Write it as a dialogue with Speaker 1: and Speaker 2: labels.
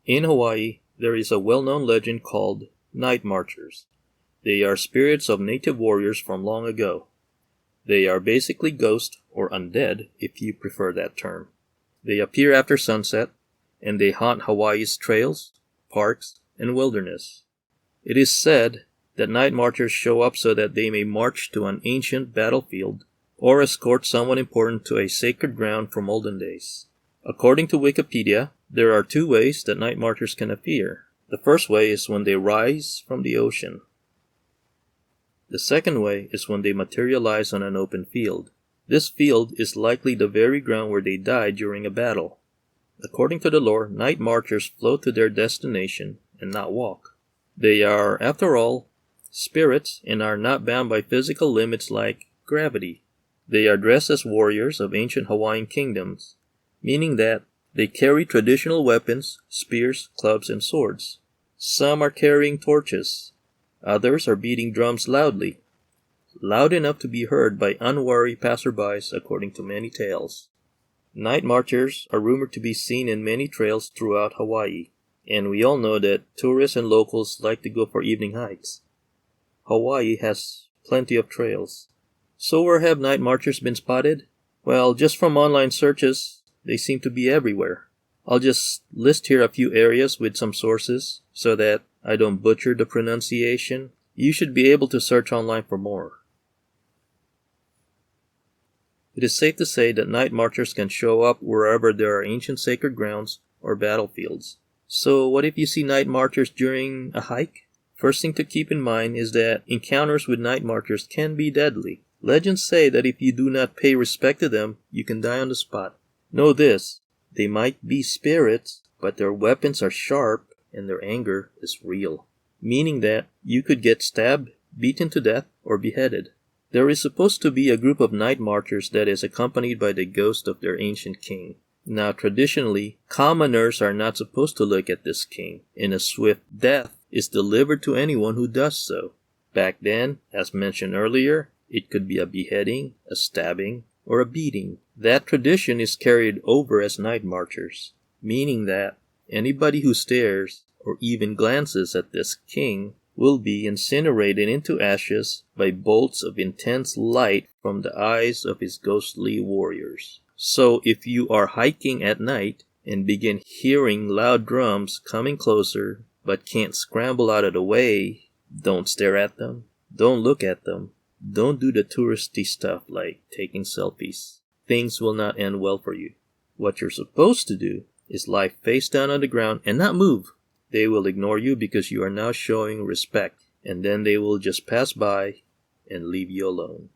Speaker 1: In Hawaii, there is a well-known legend called Night Marchers. They are spirits of native warriors from long ago. They are basically ghosts or undead, if you prefer that term. They appear after sunset, and they haunt Hawaii's trails, parks, and wilderness. It is said that night marchers show up so that they may march to an ancient battlefield or escort someone important to a sacred ground from olden days. According to Wikipedia, there are two ways that night marchers can appear. The first way is when they rise from the ocean. The second way is when they materialize on an open field. This field is likely the very ground where they died during a battle. According to the lore, night marchers float to their destination and not walk. They are, after all, spirits and are not bound by physical limits like gravity. They are dressed as warriors of ancient Hawaiian kingdoms, meaning that they carry traditional weapons, spears, clubs, and swords. Some are carrying torches. Others are beating drums loudly, loud enough to be heard by unwary passerbys according to many tales. Night marchers are rumored to be seen in many trails throughout Hawaii, and we all know that tourists and locals like to go for evening hikes. Hawaii has plenty of trails. So where have night marchers been spotted? Well, just from online searches, they seem to be everywhere. I'll just list here a few areas with some sources so that I don't butcher the pronunciation. You should be able to search online for more. It is safe to say that night marchers can show up wherever there are ancient sacred grounds or battlefields. So what if you see night marchers during a hike? First thing to keep in mind is that encounters with night marchers can be deadly. Legends say that if you do not pay respect to them, you can die on the spot. Know this, they might be spirits, but their weapons are sharp and their anger is real. Meaning that you could get stabbed, beaten to death, or beheaded. There is supposed to be a group of night marchers that is accompanied by the ghost of their ancient king. Now traditionally, commoners are not supposed to look at this king, and a swift death is delivered to anyone who does so. Back then, as mentioned earlier, it could be a beheading, a stabbing, or a beating. That tradition is carried over as night marchers, meaning that anybody who stares or even glances at this king will be incinerated into ashes by bolts of intense light from the eyes of his ghostly warriors. So if you are hiking at night and begin hearing loud drums coming closer but can't scramble out of the way, don't stare at them, don't look at them, don't do the touristy stuff like taking selfies. Things will not end well for you. What you're supposed to do is lie face down on the ground and not move. They will ignore you because you are now showing respect, and then they will just pass by and leave you alone.